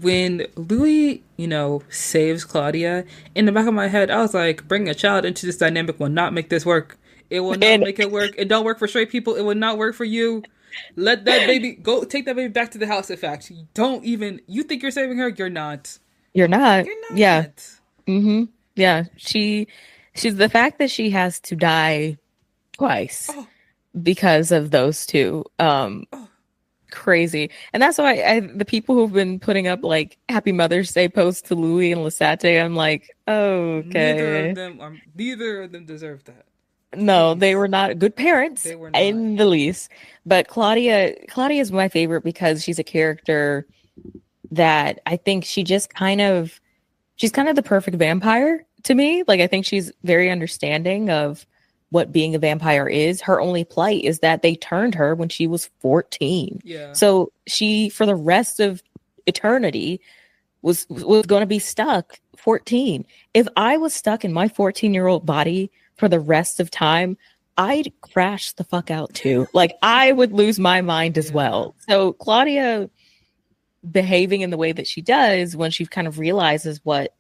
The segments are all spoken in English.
when Louis, saves Claudia, in the back of my head, I was like, bringing a child into this dynamic will not make this work. It will not And make it work. It don't work for straight people. It will not work for you. Let that baby go. Take that baby back to the house. In fact, you think you're saving her. You're not. you're not. You're Yeah. not. Yeah. She's the fact that she has to die twice Oh, because of those two. oh. Crazy. And that's why the people who've been putting up like Happy Mother's Day posts to Louis and Lestat, I'm like, oh, okay. Neither of them deserve that. No, they Please. were not good parents They were not. in the least. But Claudia is my favorite because she's a character that I think she's kind of the perfect vampire to me. Like I think she's very understanding of what being a vampire is. Her only plight is that they turned her when she was 14. Yeah. So she for the rest of eternity was going to be stuck 14. If I was stuck in my 14-year-old body for the rest of time, I'd crash the fuck out too. Like I would lose my mind as Yeah. well. So Claudia behaving in the way that she does when she kind of realizes what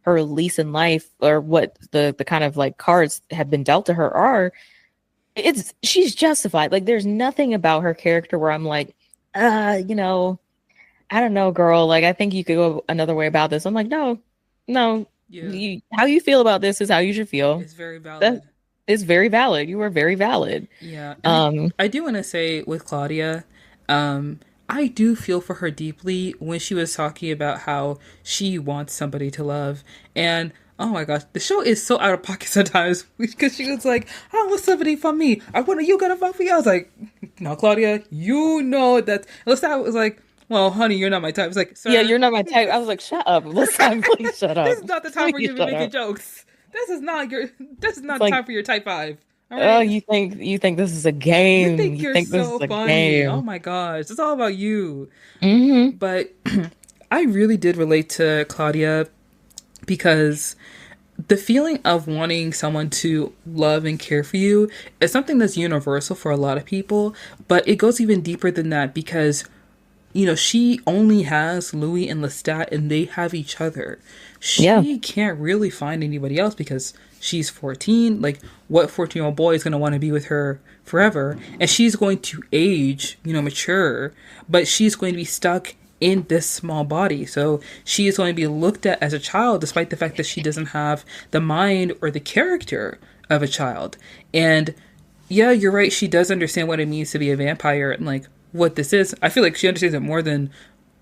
her lease in life or what the kind of like cards have been dealt to her are, she's justified. Like there's nothing about her character where I'm like, you know, I don't know, girl. Like I think you could go another way about this. I'm like, no, no. Yeah. How you feel about this is how you should feel. It's very That valid. is very valid. You are very valid. Yeah. And Um, I do want to say with Claudia, um, I do feel for her deeply when she was talking about how she wants somebody to love. And oh my gosh, the show is so out of pocket sometimes because she was like, I want somebody for me. I want you gonna fuck me. I was like, no, Claudia, you know that. Lestat was like, well, honey, you're not my type. It's like, yeah, sir, you're not my type. I was like, shut up. Listen, please shut this up. is not the time for you Please to be shut making up. jokes. This is It's not the like, time for your type five. All oh, right. you think this is a You game. think You you're think this is so a funny. Oh game. my gosh. It's all about you. Hmm. But I really did relate to Claudia because the feeling of wanting someone to love and care for you is something that's universal for a lot of people, but it goes even deeper than that because she only has Louis and Lestat and they have each other. Yeah. She can't really find anybody else because she's 14. Like, what 14-year-old boy is going to want to be with her forever? And she's going to age, mature, but she's going to be stuck in this small body. So she is going to be looked at as a child despite the fact that she doesn't have the mind or the character of a child. And yeah, you're right. She does understand what it means to be a vampire and like what this is. I feel like she understands it more than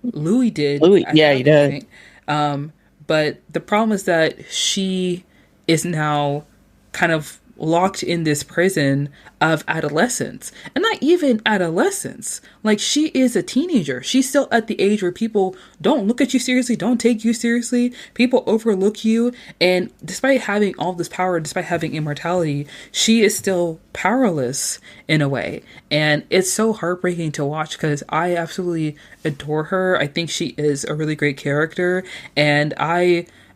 Louis did Louis, at yeah, he that does. point. But the problem is that she is now kind of locked in this prison of adolescence. And not even adolescence. Like, she is a teenager. She's still at the age where people don't look at you seriously, don't take you seriously. People overlook you. And despite having all this power, despite having immortality, she is still powerless in a way. And it's so heartbreaking to watch because I absolutely adore her. I think she is a really great character. And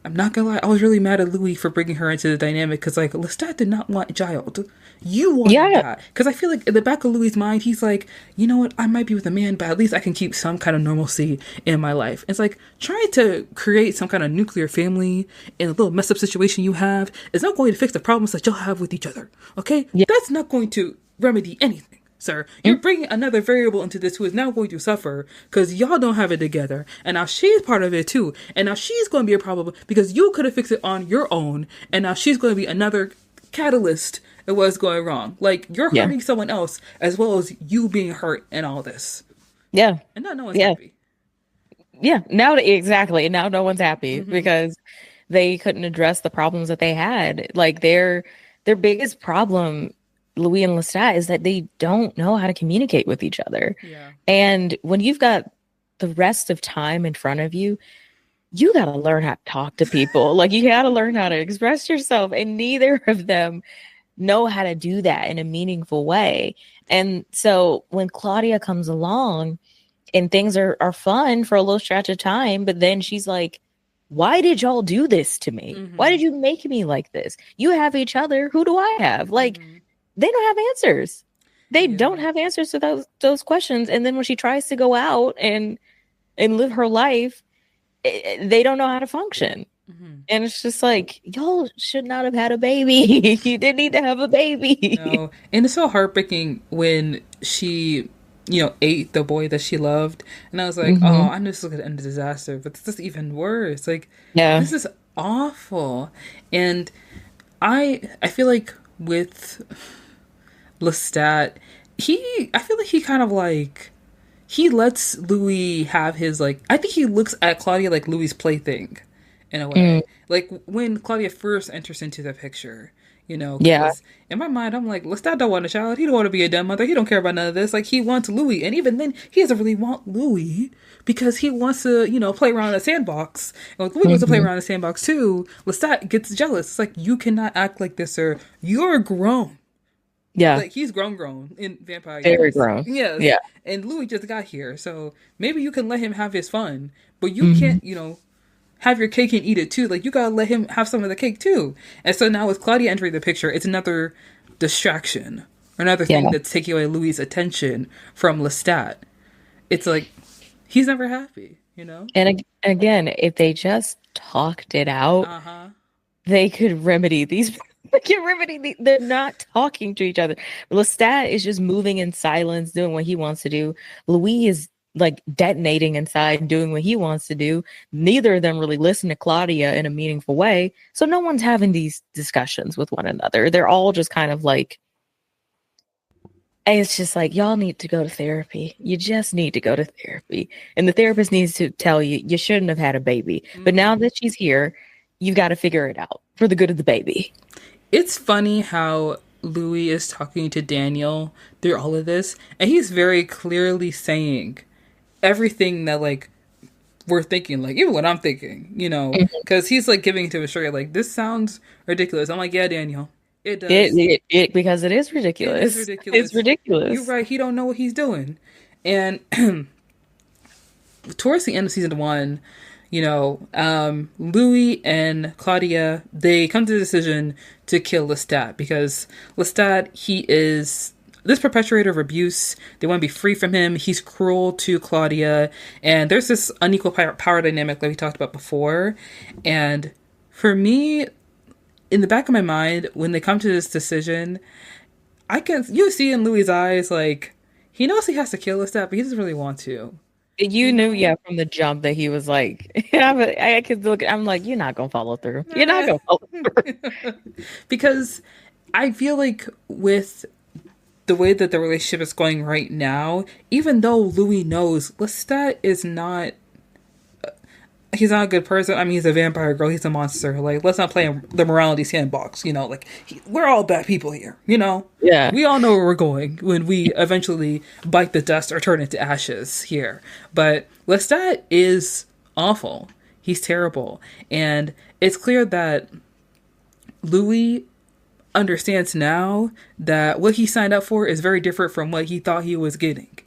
I'm not gonna lie, I was really mad at Louis for bringing her into the dynamic because, like, Lestat did not want a child. You wanted Yeah, that. Because I feel like in the back of Louis's mind, he's like, you know what, I might be with a man, but at least I can keep some kind of normalcy in my life. It's like trying to create some kind of nuclear family in a little messed up situation you have is not going to fix the problems that you'll have with each other. Okay? yeah. That's not going to remedy anything, sir. You're Mm. bringing another variable into this who is now going to suffer because y'all don't have it together. And now she's part of it too. And now she's going to be a problem because you could have fixed it on your own. And now she's going to be another catalyst of what's going wrong. Like, you're Yeah, hurting someone else as well as you being hurt and all this. yeah, And now no one's yeah, happy. yeah. Now, exactly. Now no one's happy Mm-hmm. because they couldn't address the problems that they had. Like their biggest problem, Louis and Lestat, is that they don't know how to communicate with each other. Yeah. And when you've got the rest of time in front of you, you got to learn how to talk to people. Like you got to learn how to express yourself, and neither of them know how to do that in a meaningful way. And so when Claudia comes along and things are fun for a little stretch of time, but then she's like, why did y'all do this to me? Why Mm-hmm. did you make me like this? You have each other. Who do I have? Like, Mm-hmm. they don't have answers. They Yeah. don't have answers to those questions. And then when she tries to go out and live her life, they don't know how to function. Mm-hmm. And it's just like, y'all should not have had a baby. You didn't need to have a baby. No, and it's so heartbreaking when she, ate the boy that she loved, and I was like, oh, Hmm. I knew this was gonna end a disaster, but this is even worse. Like, Yeah. this is awful, and I feel like with Lestat, I feel like he kind of like he lets Louis have his like. I think he looks at Claudia like Louis's plaything, in a Mm, way. Like when Claudia first enters into the picture, yeah. because in my mind I'm like, Lestat don't want a child. He don't want to be a dumb mother. He don't care about none of this. Like he wants Louis, and even then he doesn't really want Louis because he wants to, play around in a sandbox. And when Louis wants to play Hmm. around in a sandbox too, Lestat gets jealous. It's like you cannot act like this, sir. You're grown. Yeah. Like he's grown in vampire Very years. grown. Yes. Yeah. And Louis just got here, so maybe you can let him have his fun, but you Hmm. can't, have your cake and eat it too. Like you gotta let him have some of the cake too. And so now with Claudia entering the picture, it's another distraction, or another thing Yeah. that's taking away Louis' attention from Lestat. It's like he's never happy. And again, if they just talked it out, Uh huh. they could remedy these. They can remedy they're not talking to each other. Lestat is just moving in silence, doing what he wants to do. Louis is like detonating inside, doing what he wants to do. Neither of them really listen to Claudia in a meaningful way. So no one's having these discussions with one another. They're all just kind of like, and it's just like, y'all need to go to therapy. You just need to go to therapy. And the therapist needs to tell you, you shouldn't have had a baby. But now Mm-hmm. that she's here, you've got to figure it out for the good of the baby. It's funny how Louis is talking to Daniel through all of this, and he's very clearly saying everything that like we're thinking, like even what I'm thinking, because he's like giving it to us straight, like this sounds ridiculous. I'm like, yeah, Daniel, it does. Because it is It is ridiculous. It's ridiculous. You're ridiculous. right. He don't know what he's doing, and towards the end of season one, Louis and Claudia, they come to the decision to kill Lestat because Lestat, he is this perpetuator of abuse. They want to be free from him. He's cruel to Claudia, and there's this unequal power dynamic that we talked about before. And for me, in the back of my mind, when they come to this decision, you see in Louis' eyes like he knows he has to kill Lestat, but he doesn't really want to. You You knew, know? yeah, from the jump that he was like, I could look, I'm like, you're not gonna follow through. You're not Nah. gonna follow through. Because I feel like with the way that the relationship is going right now, even though Louis knows Lestat is not, he's not a good person. I mean, he's a vampire girl. He's a monster. Like, let's not play in the morality sandbox. Like we're all bad people here. Yeah. We all know where we're going when we eventually bite the dust or turn into ashes here. But Lestat is awful. He's terrible, and it's clear that Louis understands now that what he signed up for is very different from what he thought he was getting.